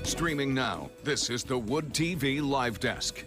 Streaming now, this is the Wood TV Live Desk.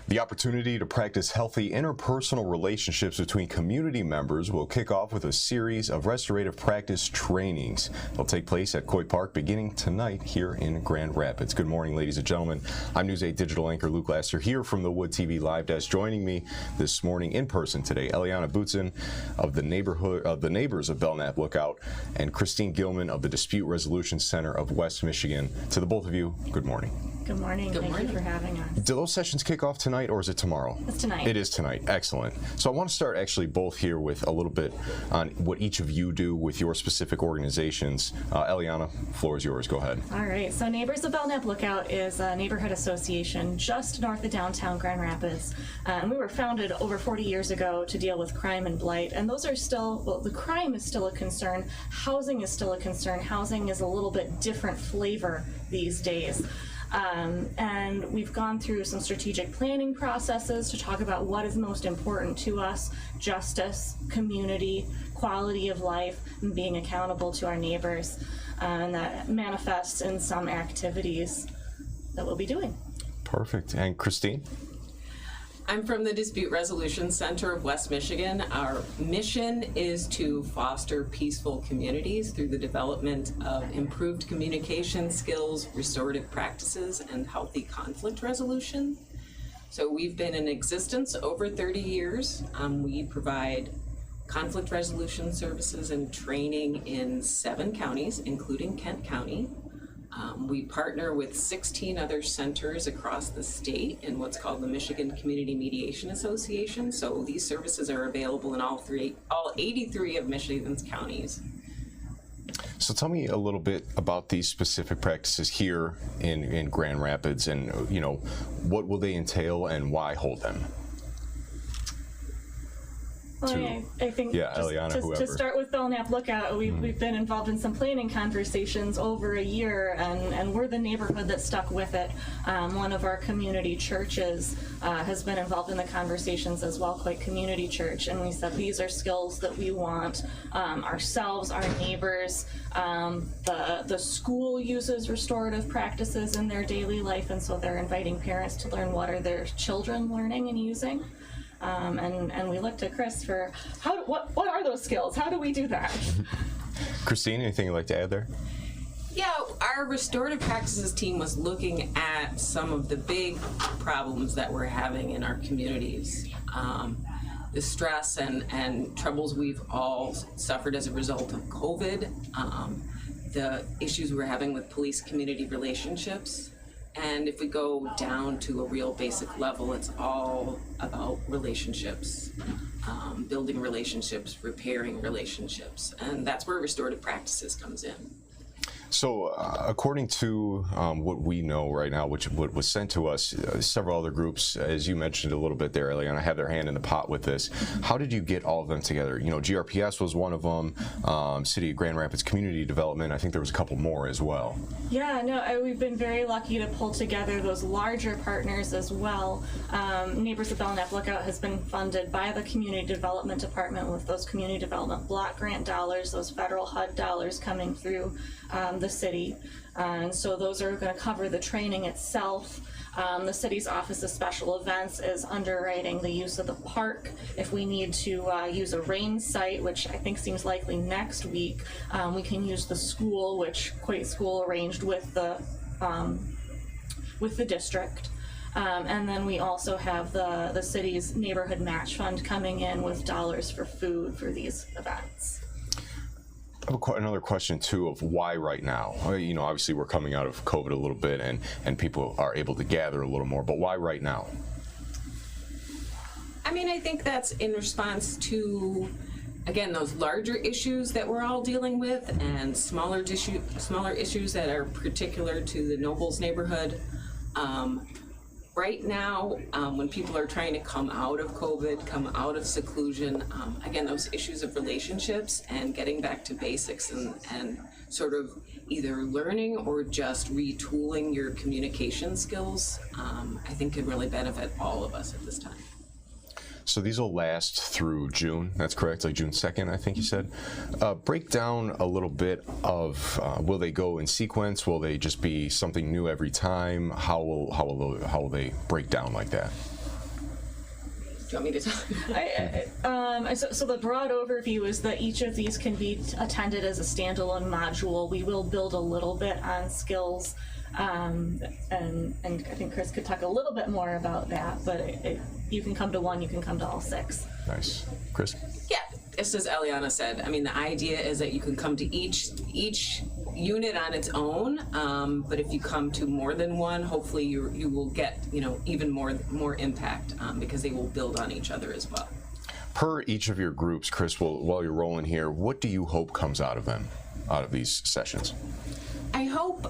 The opportunity to practice healthy interpersonal relationships between community members will kick off with a series of restorative practice trainings. They'll take place at Coit Park beginning tonight here in Grand Rapids. Good morning, ladies and gentlemen. I'm News 8 digital anchor Luke Laster here from the Wood TV Live Desk. Joining me this morning in person today, Eliana Bootson of the Neighbors of Belknap Lookout and Christine Gilman of the Dispute Resolution Center of West Michigan. To the both of you, good morning. Good morning. Thank you for having us. Do those sessions kick off tonight or is it tomorrow? It's tonight. It is tonight. Excellent. So I want to start actually both here with a little bit on what each of you do with your specific organizations. Eliana, floor is yours. Go ahead. All right. So Neighbors of Belknap Lookout is a neighborhood association just north of downtown Grand Rapids. And we were founded over 40 years ago to deal with crime and blight. And those are still, well, the crime is still a concern. Housing is still a concern. Housing is a little bit different flavor these days. And we've gone through some strategic planning processes to talk about what is most important to us: justice, community, quality of life, and being accountable to our neighbors. And that manifests in some activities that we'll be doing. Perfect. And Christine? I'm from the Dispute Resolution Center of West Michigan. Our mission is to foster peaceful communities through the development of improved communication skills, restorative practices, and healthy conflict resolution. So we've been in existence over 30 years. We provide conflict resolution services and training in 7 counties, including Kent County. We partner with 16 other centers across the state in what's called the Michigan Community Mediation Association. So these services are available in all 83 of Michigan's counties. So tell me a little bit about these specific practices here in Grand Rapids, and what will they entail and why hold them? Well, I think Eliana, to start with Belknap Lookout, we've been involved in some planning conversations over a year, and we're the neighborhood that stuck with it. One of our community churches has been involved in the conversations as well, Coit Community Church, and we said these are skills that we want ourselves, our neighbors. The school uses restorative practices in their daily life, and so they're inviting parents to learn what are their children learning and using. And we looked at Chris for what are those skills? How do we do that? Christine, anything you'd like to add there? Yeah, our restorative practices team was looking at some of the big problems that we're having in our communities. The stress and troubles we've all suffered as a result of COVID, the issues we're having with police-community relationships. And if we go down to a real basic level, it's all about relationships, building relationships, repairing relationships, and that's where restorative practices comes in. So according to what we know right now, what was sent to us, several other groups, as you mentioned a little bit there, Eliana, have their hand in the pot with this. How did you get all of them together? GRPS was one of them, City of Grand Rapids Community Development. I think there was a couple more as well. Yeah, no, we've been very lucky to pull together those larger partners as well. Neighbors of Belknap Lookout has been funded by the Community Development Department with those Community Development Block Grant dollars, those federal HUD dollars coming through the city, and so those are going to cover the training itself. The city's Office of Special Events is underwriting the use of the park. If we need to use a rain site, which I think seems likely next week, we can use the school, which Coit School arranged with the district. And then we also have the city's neighborhood match fund coming in with dollars for food for these events. I have another question too of why right now? Obviously we're coming out of COVID a little bit and people are able to gather a little more, but why right now? I mean, I think that's in response to, again, those larger issues that we're all dealing with and smaller issues that are particular to the Nobles neighborhood. Right now, when people are trying to come out of COVID, come out of seclusion, again, those issues of relationships and getting back to basics and sort of either learning or just retooling your communication skills, I think could really benefit all of us at this time. So these will last through June, that's correct, like June 2nd, I think you said. Break down a little bit of, will they go in sequence? Will they just be something new every time? How will they break down like that? Do you want me to tell? So the broad overview is that each of these can be attended as a standalone module. We will build a little bit on skills, and I think Chris could talk a little bit more about that, but you can come to one, you can come to all 6. Nice. Chris? Yeah, just as Eliana said, I mean, the idea is that you can come to each unit on its own, but if you come to more than one, hopefully you will get, even more impact, because they will build on each other as well. Per each of your groups, Chris, while you're rolling here, what do you hope comes out of them, out of these sessions? I hope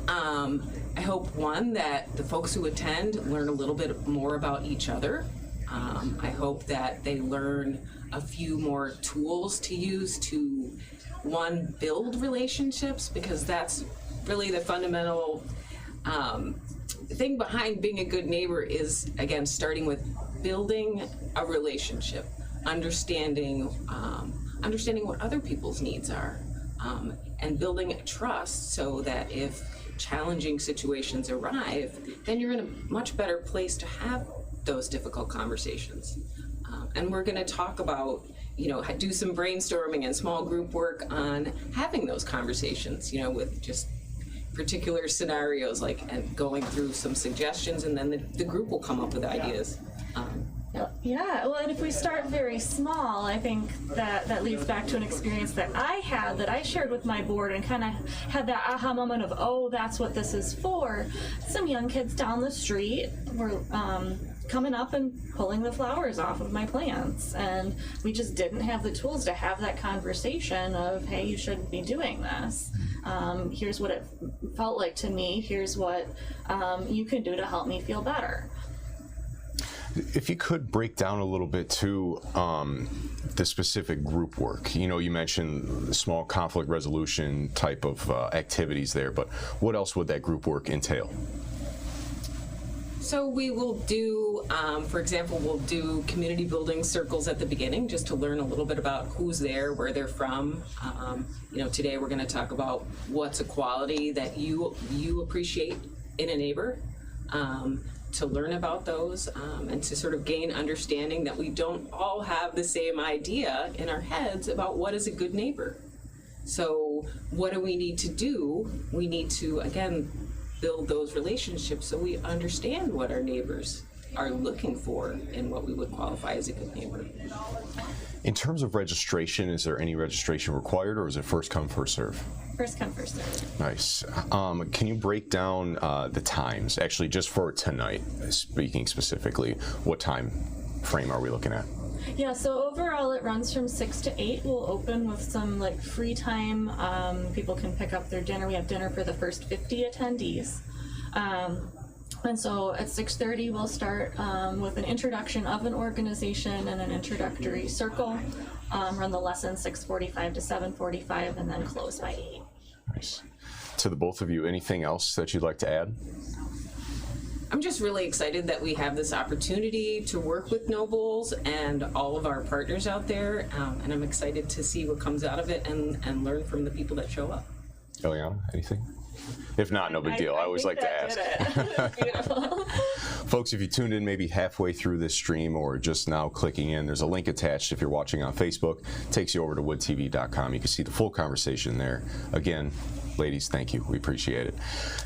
one, that the folks who attend learn a little bit more about each other. I hope that they learn a few more tools to use to, one, build relationships, because that's really the fundamental thing behind being a good neighbor is, again, starting with building a relationship, understanding what other people's needs are, and building trust so that if challenging situations arrive, then you're in a much better place to have those difficult conversations. And we're going to talk about, do some brainstorming and small group work on having those conversations, with just particular scenarios, and going through some suggestions, and then the group will come up with ideas. Yeah, well, and if we start very small, I think that leads back to an experience that I had, that I shared with my board, and kind of had that aha moment of, oh, that's what this is for. Some young kids down the street were coming up and pulling the flowers off of my plants, and we just didn't have the tools to have that conversation of, hey, you shouldn't be doing this. Here's what it felt like to me. Here's what you can do to help me feel better. If you could break down a little bit to the specific group work. You mentioned the small conflict resolution type of activities there, but what else would that group work entail? So we will do, for example, we'll do community building circles at the beginning, just to learn a little bit about who's there, where they're from. Today we're going to talk about what's a quality that you appreciate in a neighbor. To learn about those, and to sort of gain understanding that we don't all have the same idea in our heads about what is a good neighbor. So what do we need to do? We need to, again, build those relationships so we understand what our neighbors are looking for and what we would qualify as a good neighbor. In terms of registration, is there any registration required, or is it first come, first serve? First come, first serve. Nice. Can you break down the times, actually, just for tonight, speaking specifically? What time frame are we looking at? Yeah, so overall it runs from 6 to 8. We'll open with some free time. People can pick up their dinner. We have dinner for the first 50 attendees. And so at 6:30 we'll start with an introduction of an organization and an introductory circle. Run the lesson 6:45 to 7:45, and then close by 8. Nice. To the both of you, anything else that you'd like to add? I'm just really excited that we have this opportunity to work with Nobles and all of our partners out there, and I'm excited to see what comes out of it and learn from the people that show up. Eliana, anything? If not, no big deal. I always like to ask. Beautiful. Folks, if you tuned in maybe halfway through this stream or just now clicking in, there's a link attached if you're watching on Facebook. It takes you over to woodtv.com. You can see the full conversation there. Again, ladies, thank you. We appreciate it.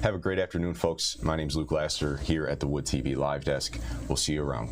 Have a great afternoon, folks. My name's Luke Laster here at the Wood TV Live Desk. We'll see you around.